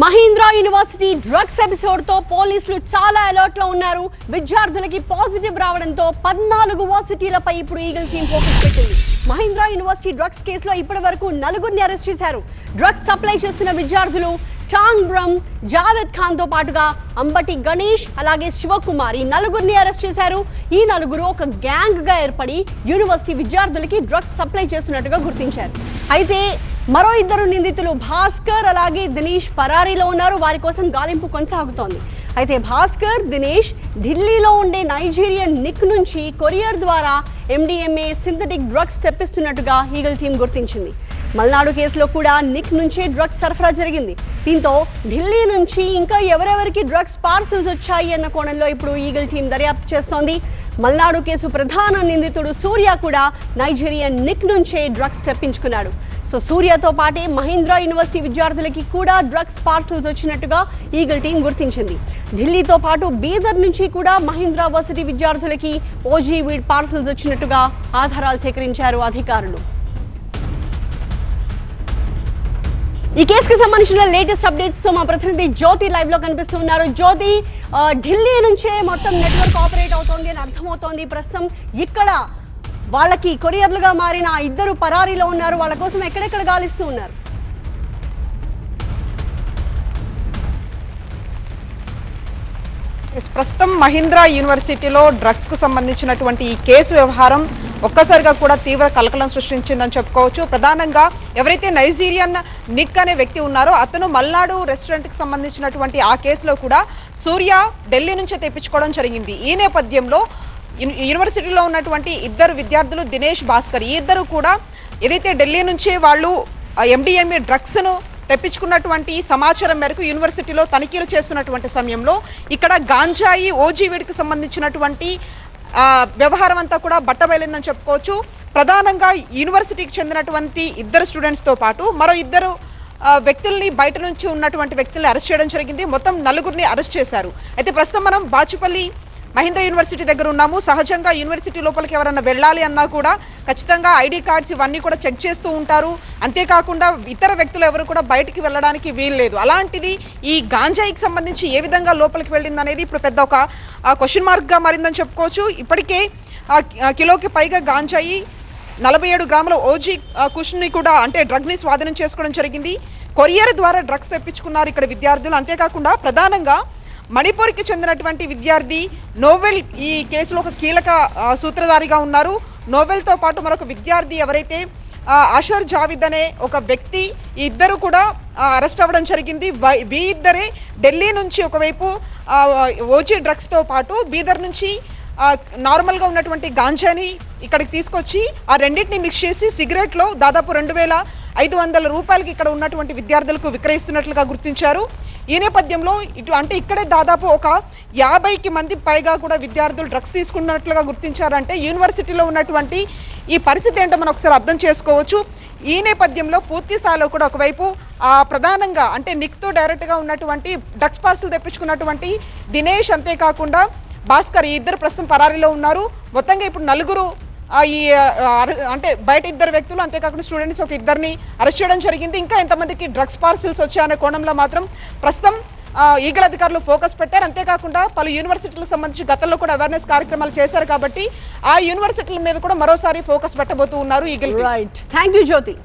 Mahindra university drugs episode తో పోలీసులు చాలా అలర్ట్ లో ఉన్నారు. విద్యార్థులకి పాజిటివ్ రావడంతో 14 వర్సిటీలపై ఇప్పుడు ఈగల్ టీమ్ ఫోకస్ పెట్టింది. మహీంద్రా యూనివర్సిటీ డ్రగ్స్ కేసులో ఇప్పటి వరకు 4గురిని అరెస్ట్ చేశారు. డ్రగ్స్ సప్లై చేస్తున్న విద్యార్థులు చాంగ్ బ్రమ్, జావేద్ ఖాన్ తో పాటుగా అంబటి గణేష్ అలాగే శివకుమార్ ఈ 4గురిని అరెస్ట్ చేశారు. ఈ 4గురు ఒక గ్యాంగ్ గా ఏర్పడి యూనివర్సిటీ విద్యార్థులకి డ్రగ్స్ సప్లై చేస్తున్నట్టుగా గుర్తించారు. అయితే మరో 2 నిందితులు భాస్కర్ అలాగే దినేష్ పరారీలో ఉన్నారు. వారి కోసం గాలింపు కొనసాగుతోంది. అయితే భాస్కర్, దినేష్ ఢిల్లీలో ఉండే నైజీరియన్ నిక్ నుంచి కొరియర్ ద్వారా MDMA సింథటిక్ డ్రగ్స్ తెప్పిస్తున్నట్టుగా ఈగల్ టీం గుర్తించింది. మల్నాడు కేసులో కూడా నిక్ నుంచే డ్రగ్స్ సరఫరా జరిగింది. దీంతో ఢిల్లీ నుంచి ఇంకా ఎవరెవరికి డ్రగ్స్ పార్సల్స్ వచ్చాయి అన్న కోణంలో ఇప్పుడు ఈగల్ టీం దర్యాప్తు చేస్తోంది. మల్నాడు కేసు ప్రధాన నిందితుడు సూర్య కూడా నైజీరియన్ నిక్ నుంచే డ్రగ్స్ తెప్పించుకున్నాడు. సో సూర్యతో పాటే మహీంద్రా యూనివర్సిటీ విద్యార్థులకి కూడా డ్రగ్స్ పార్సల్స్ వచ్చినట్టుగా ఈగల్ టీం గుర్తించింది. ఢిల్లీతో పాటు బీదర్ నుంచి కూడా మహీంద్రా వర్సిటీ విద్యార్థులకి ఓజీ వీడ్ పార్సల్స్ వచ్చినట్టుగా ఆధారాలు సేకరించారు అధికారులు. ఈ కేసుకి సంబంధించిన లేటెస్ట్ అప్డేట్స్ తో మా ప్రతినిధి జ్యోతి లైవ్ లో కనిపిస్తున్నారు. జ్యోతి, ఢిల్లీ నుంచే మొత్తం నెట్వర్క్ ఆపరేట్ అవుతోంది అని అర్థమవుతోంది. ప్రస్తుతం ఇక్కడ వాళ్ళకి కొరియర్లుగా మారిన 2 పరారీలో ఉన్నారు. వాళ్ళ కోసం ఎక్కడెక్కడ గాలిస్తూ ఉన్నారు? ప్రస్తుతం మహీంద్రా యూనివర్సిటీలో డ్రగ్స్కు సంబంధించినటువంటి ఈ కేసు వ్యవహారం ఒక్కసారిగా కూడా తీవ్ర కలకలం సృష్టించిందని చెప్పుకోవచ్చు. ప్రధానంగా ఎవరైతే నైజీరియన్ నిక్ అనే వ్యక్తి ఉన్నారో అతను మల్నాడు రెస్టారెంట్కి సంబంధించినటువంటి ఆ కేసులో కూడా సూర్య ఢిల్లీ నుంచే తెప్పించుకోవడం జరిగింది. ఈ నేపథ్యంలో యూనివర్సిటీలో ఉన్నటువంటి 2 విద్యార్థులు దినేష్, భాస్కర్ ఈ 2 కూడా ఏదైతే ఢిల్లీ నుంచే వాళ్ళు MDMA డ్రగ్స్ను తెప్పించుకున్నటువంటి సమాచారం మేరకు యూనివర్సిటీలో తనిఖీలు చేస్తున్నటువంటి సమయంలో ఇక్కడ గాంజాయి ఓజీ వీడికి సంబంధించినటువంటి వ్యవహారం అంతా కూడా బట్టబయలిందని చెప్పుకోవచ్చు. ప్రధానంగా యూనివర్సిటీకి చెందినటువంటి 2 స్టూడెంట్స్తో పాటు మరో 2 వ్యక్తుల్ని బయట నుంచి ఉన్నటువంటి వ్యక్తుల్ని అరెస్ట్ చేయడం జరిగింది. మొత్తం 4గురిని అరెస్ట్ చేశారు. అయితే ప్రస్తుతం మనం బాచుపల్లి మహీంద్రా యూనివర్సిటీ దగ్గర ఉన్నాము. సహజంగా యూనివర్సిటీ లోపలికి ఎవరైనా వెళ్ళాలి అన్నా కూడా ఖచ్చితంగా ID కార్డ్స్ ఇవన్నీ కూడా చెక్ చేస్తూ ఉంటారు. అంతేకాకుండా ఇతర వ్యక్తులు ఎవరు కూడా బయటికి వెళ్ళడానికి వీల్లేదు. అలాంటిది ఈ గాంజాయికి సంబంధించి ఏ విధంగా లోపలికి వెళ్ళింది అనేది ఇప్పుడు పెద్ద ఒక క్వశ్చన్ మార్క్గా మారిందని చెప్పుకోవచ్చు. ఇప్పటికే కిలోకి పైగా గాంజాయి 47 గ్రాముల ఓజీ కుష్ని కూడా అంటే డ్రగ్ని స్వాధీనం చేసుకోవడం జరిగింది. కొరియర్ ద్వారా డ్రగ్స్ తెప్పించుకున్నారు ఇక్కడ విద్యార్థులు. అంతేకాకుండా ప్రధానంగా మణిపూర్కి చెందినటువంటి విద్యార్థి నోవెల్ ఈ కేసులో ఒక కీలక సూత్రధారిగా ఉన్నారు. నోవెల్తో పాటు మరొక విద్యార్థి ఎవరైతే అషర్ జావిద్ అనే ఒక వ్యక్తి ఈ 2 కూడా అరెస్ట్ అవ్వడం జరిగింది. వీరిద్దరే ఢిల్లీ నుంచి ఒకవైపు ఓజీ డ్రగ్స్తో పాటు బీదర్ నుంచి నార్మల్గా ఉన్నటువంటి గాంజాని ఇక్కడికి తీసుకొచ్చి ఆ రెండింటిని మిక్స్ చేసి సిగరెట్లో దాదాపు 2,500 రూపాయలకి ఇక్కడ ఉన్నటువంటి విద్యార్థులకు విక్రయిస్తున్నట్లుగా గుర్తించారు. ఈ నేపథ్యంలో ఇక్కడే దాదాపు ఒక 50కి మంది పైగా కూడా విద్యార్థులు డ్రగ్స్ తీసుకున్నట్లుగా గుర్తించారంటే యూనివర్సిటీలో ఉన్నటువంటి ఈ పరిస్థితి ఏంటో మనం ఒకసారి అర్థం చేసుకోవచ్చు. ఈ నేపథ్యంలో పూర్తి స్థాయిలో కూడా ఒకవైపు ప్రధానంగా అంటే నిక్తో డైరెక్ట్గా ఉన్నటువంటి డ్రగ్స్ పార్సల్ తెప్పించుకున్నటువంటి దినేష్, అంతేకాకుండా భాస్కర్ ఈ 2 ప్రస్తుతం పరారీలో ఉన్నారు. మొత్తంగా ఇప్పుడు 4గురు ఈ అంటే బయట 2 వ్యక్తులు అంతేకాకుండా స్టూడెంట్స్ ఒక 2ని అరెస్ట్ చేయడం జరిగింది. ఇంకా ఎంతమందికి డ్రగ్స్ పార్సిల్స్ వచ్చాయనే కోణంలో మాత్రం ప్రస్తుతం ఈగల్ అధికారులు ఫోకస్ పెట్టారు. అంతేకాకుండా పలు యూనివర్సిటీలకు సంబంధించి గతంలో కూడా అవేర్నెస్ కార్యక్రమాలు చేశారు కాబట్టి ఆ యూనివర్సిటీల మీద కూడా మరోసారి ఫోకస్ పెట్టబోతూ ఉన్నారు Eagle. Right, thank you Jyothi.